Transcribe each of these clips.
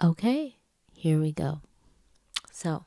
Okay, here we go. So,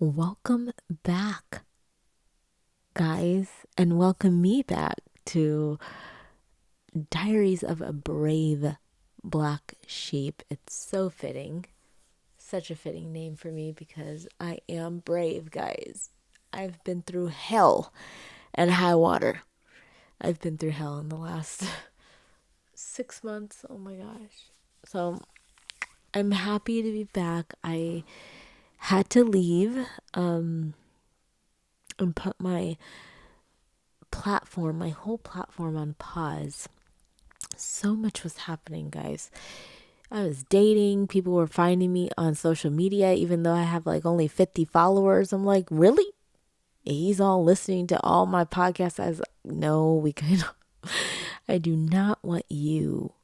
welcome back, guys, and welcome me back to Diaries of a Brave Black Sheep. It's so fitting, such a fitting name for me because I am brave, guys. I've been through hell and high water. I've been through hell in the last 6 months. Oh my gosh. So, I'm happy to be back. I had to leave and put my whole platform on pause. So much was happening, guys. I was dating, people were finding me on social media, even though I have like only 50 followers. I'm like, really? He's all listening to all my podcasts. I was like, no, we can. I do not want you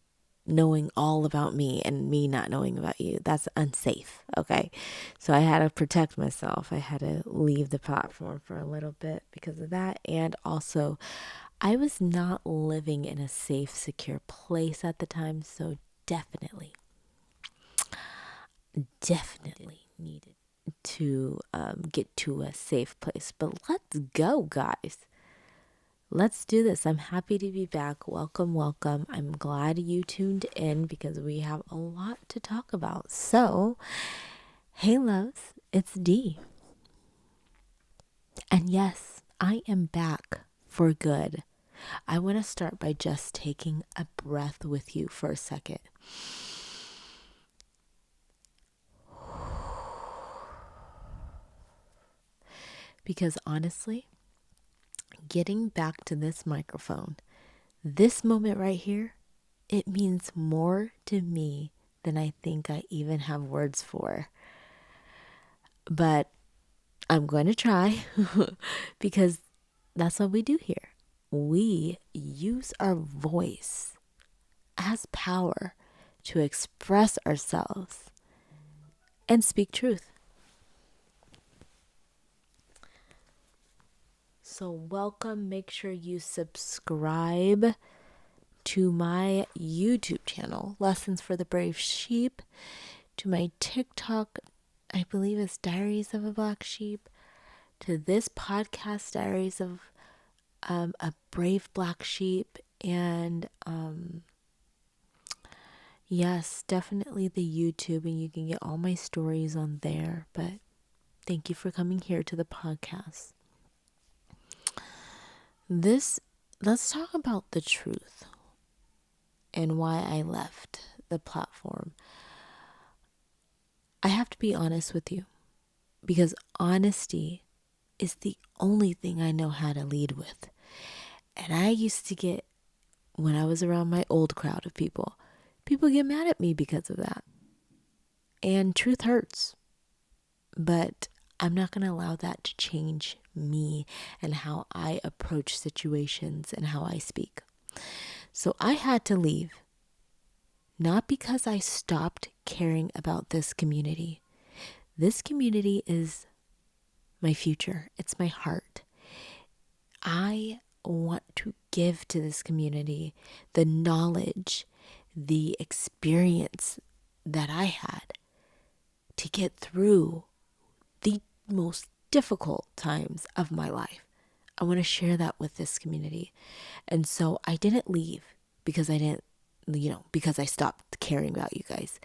knowing all about me and me not knowing about you. That's unsafe. Okay. So I had to protect myself. I had to leave the platform for a little bit because of that. And also, I was not living in a safe, secure place at the time. So definitely needed to get to a safe place. But let's go, guys. Let's do this. I'm happy to be back. Welcome, welcome. I'm glad you tuned in because we have a lot to talk about. So, hey, loves, it's D. And yes, I am back for good. I want to start by just taking a breath with you for a second. Because honestly, getting back to this microphone, this moment right here, it means more to me than I think I even have words for. But I'm going to try because that's what we do here. We use our voice as power to express ourselves and speak truth. So, welcome. Make sure you subscribe to my YouTube channel, Lessons for the Brave Sheep, to my TikTok, I believe it's Diaries of a Black Sheep, to this podcast, Diaries of a Brave Black Sheep, and yes, definitely the YouTube, and you can get all my stories on there. But thank you for coming here to the podcast. Let's talk about the truth and why I left the platform. I have to be honest with you because honesty is the only thing I know how to lead with. And I used to get, when I was around my old crowd of people get mad at me because of that. And truth hurts. But I'm not going to allow that to change me and how I approach situations and how I speak. So I had to leave. Not because I stopped caring about this community. This community is my future. It's my heart. I want to give to this community the knowledge, the experience that I had to get through the most difficult times of my life. I want to share that with this community. And so I didn't leave because because I stopped caring about you guys.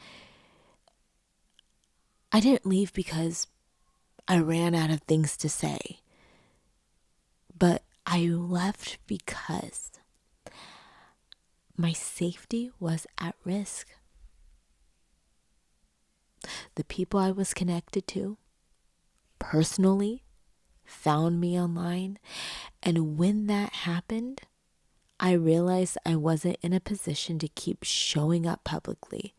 I didn't leave because I ran out of things to say. But I left because my safety was at risk. The people I was connected to personally found me online. And when that happened, I realized I wasn't in a position to keep showing up publicly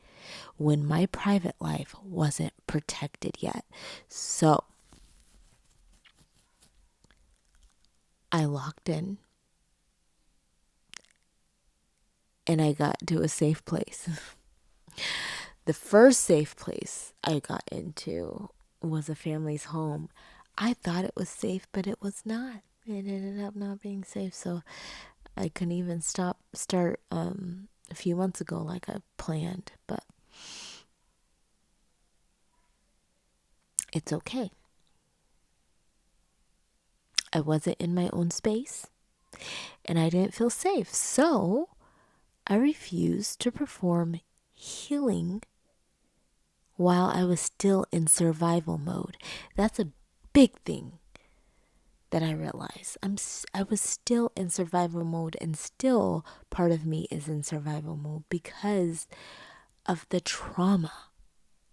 when my private life wasn't protected yet. So I locked in and I got to a safe place. The first safe place I got into was a family's home. I thought it was safe, but it was not. It ended up not being safe. So I couldn't even start a few months ago like I planned. But It's okay. I wasn't in my own space and I didn't feel safe. So I refused to perform healing while I was still in survival mode. That's a big thing that I realized. I was still in survival mode, and still part of me is in survival mode because of the trauma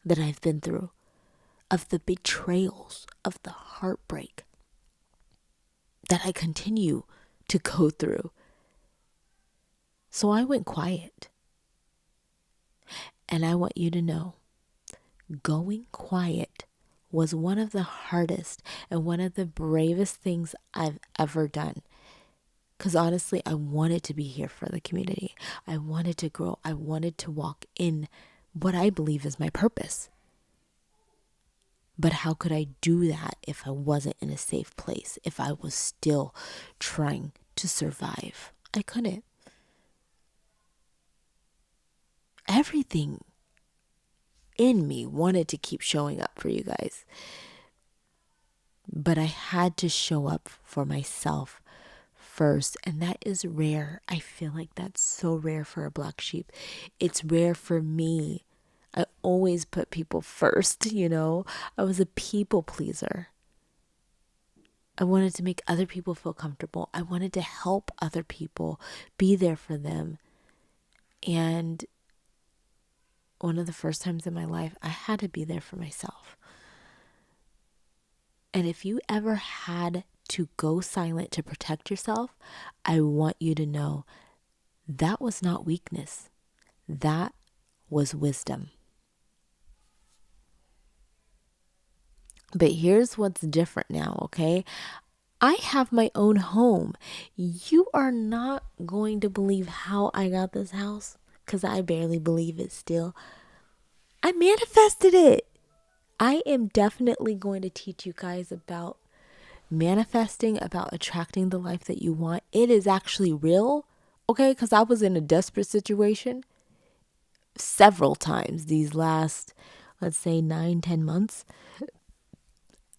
that I've been through, of the betrayals, of the heartbreak that I continue to go through. So I went quiet. And I want you to know, going quiet was one of the hardest and one of the bravest things I've ever done. Because honestly, I wanted to be here for the community. I wanted to grow. I wanted to walk in what I believe is my purpose. But how could I do that if I wasn't in a safe place? If I was still trying to survive? I couldn't. Everything in me wanted to keep showing up for you guys. But I had to show up for myself first. And that is rare. I feel like that's so rare for a black sheep. It's rare for me. I always put people first, you know. I was a people pleaser. I wanted to make other people feel comfortable. I wanted to help other people, be there for them. And one of the first times in my life, I had to be there for myself. And if you ever had to go silent to protect yourself, I want you to know that was not weakness. That was wisdom. But here's what's different now, okay? I have my own home. You are not going to believe how I got this house, because I barely believe it still. I manifested it. I am definitely going to teach you guys about manifesting, about attracting the life that you want. It is actually real, okay? Because I was in a desperate situation several times these last, let's say, 9-10 months.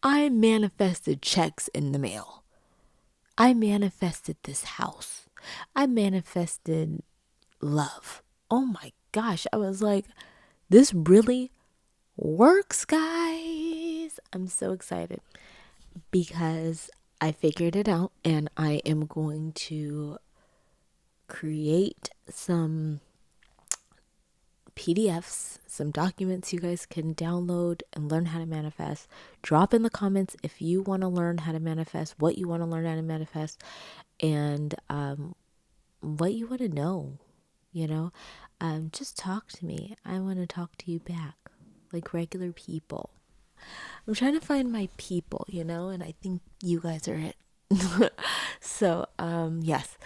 I manifested checks in the mail. I manifested this house. I manifested love. Oh my gosh. I was like, this really works, guys. I'm so excited because I figured it out, and I am going to create some PDFs, some documents you guys can download and learn how to manifest. Drop in the comments if you want to learn how to manifest, what you want to learn how to manifest, and what you want to know. You know, just talk to me. I want to talk to you back like regular people. I'm trying to find my people, you know, and I think you guys are it. So, yes,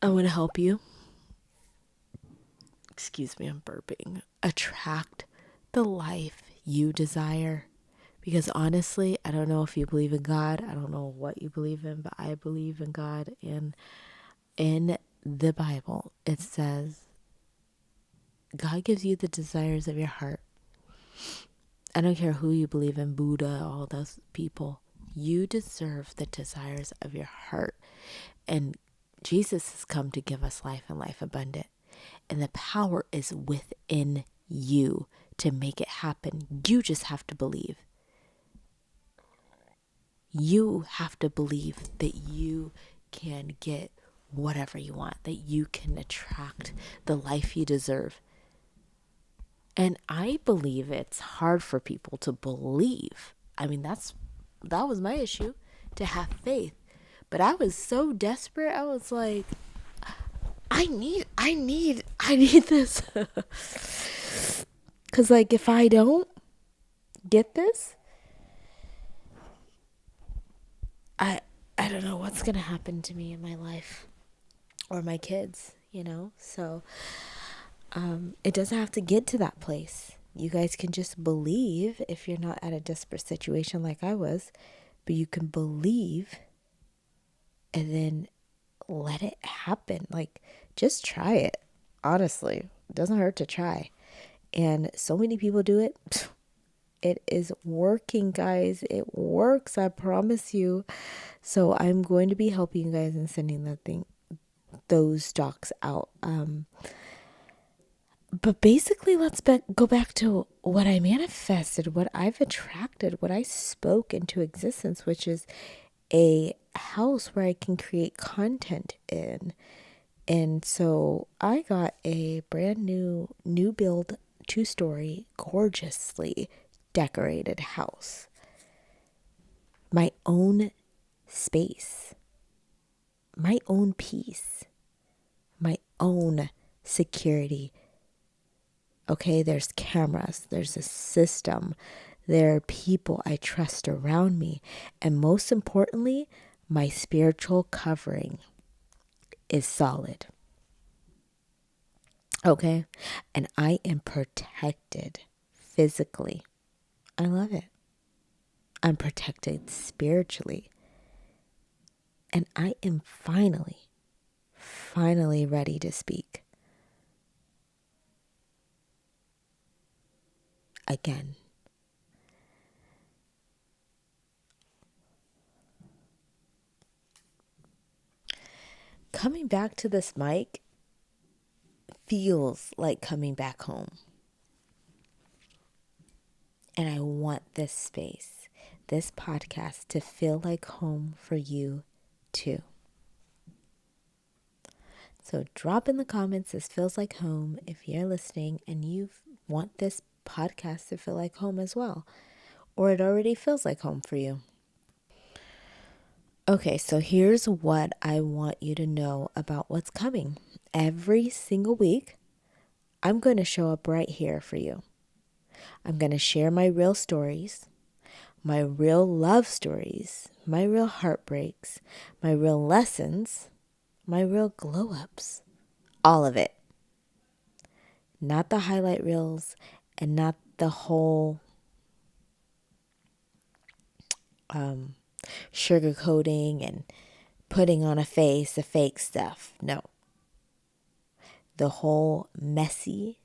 I want to help you. Excuse me, I'm burping. Attract the life you desire. Because honestly, I don't know if you believe in God. I don't know what you believe in, but I believe in God. And in the Bible, it says, God gives you the desires of your heart. I don't care who you believe in, Buddha, all those people. You deserve the desires of your heart. And Jesus has come to give us life and life abundant. And the power is within you to make it happen. You just have to believe. You have to believe that you can get whatever you want, that you can attract the life you deserve. And I believe it's hard for people to believe. I mean, that was my issue, to have faith. But I was so desperate. I was like, I need this. Cause like if I don't get this, I don't know what's gonna happen to me in my life or my kids, you know? So it doesn't have to get to that place. You guys can just believe if you're not at a desperate situation like I was, but you can believe and then let it happen. Like, just try it. Honestly, it doesn't hurt to try. And so many people do it. It is working, guys. It works, I promise you. So I'm going to be helping you guys and sending those docs out. But basically, let's go back to what I manifested, what I've attracted, what I spoke into existence, which is a house where I can create content in. And so I got a brand new build, 2-story, gorgeously decorated house. My own space, my own peace, my own security. Okay, there's cameras, there's a system, there are people I trust around me, and most importantly, my spiritual covering is solid. Okay, and I am protected physically. I love it. I'm protected spiritually, and I am finally ready to speak again. Coming back to this mic feels like coming back home. And I want this space, this podcast, to feel like home for you too. So drop in the comments, this feels like home, if you're listening and you want this podcast to feel like home as well, or it already feels like home for you. Okay, so here's what I want you to know about what's coming. Every single week, I'm going to show up right here for you. I'm going to share my real stories, my real love stories, my real heartbreaks, my real lessons, my real glow ups. All of it. Not the highlight reels and not the whole sugarcoating and putting on a face, the fake stuff. No. The whole messy,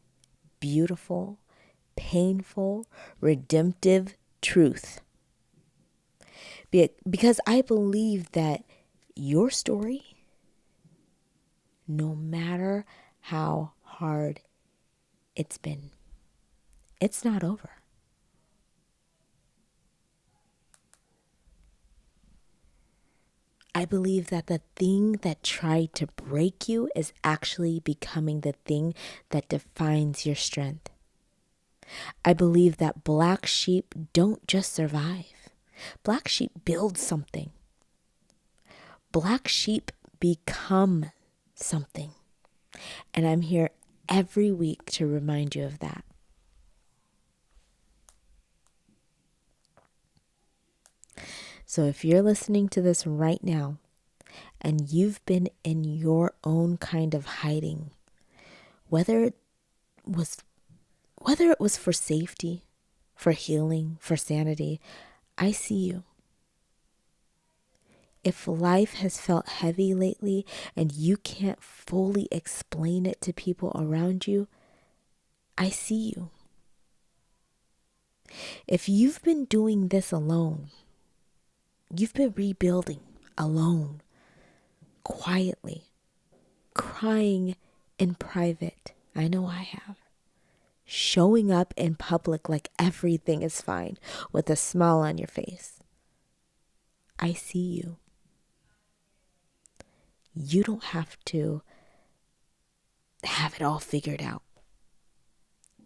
beautiful, painful, redemptive truth. Because I believe that your story, no matter how hard it's been, it's not over. I believe that the thing that tried to break you is actually becoming the thing that defines your strength. I believe that black sheep don't just survive. Black sheep build something. Black sheep become something. And I'm here every week to remind you of that. So if you're listening to this right now and you've been in your own kind of hiding, whether it was for safety, for healing, for sanity, I see you. If life has felt heavy lately and you can't fully explain it to people around you, I see you. If you've been doing this alone, you've been rebuilding alone, quietly, crying in private. I know I have. Showing up in public like everything is fine with a smile on your face. I see you. You don't have to have it all figured out.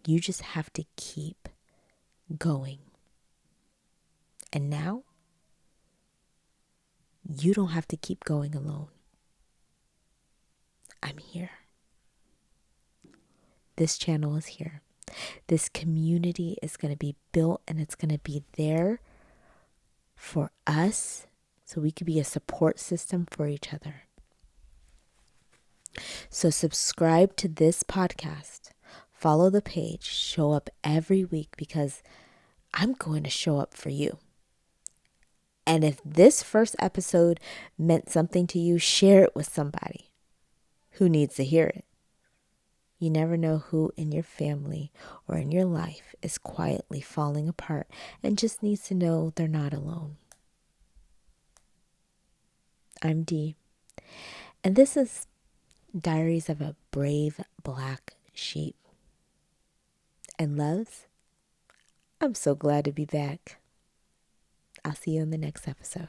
You just have to keep going. And now, you don't have to keep going alone. I'm here. This channel is here. This community is going to be built and it's going to be there for us so we could be a support system for each other. So subscribe to this podcast. Follow the page. Show up every week because I'm going to show up for you. And if this first episode meant something to you, share it with somebody who needs to hear it. You never know who in your family or in your life is quietly falling apart and just needs to know they're not alone. I'm Dee, and this is Diaries of a Brave Black Sheep. And loves, I'm so glad to be back. I'll see you in the next episode.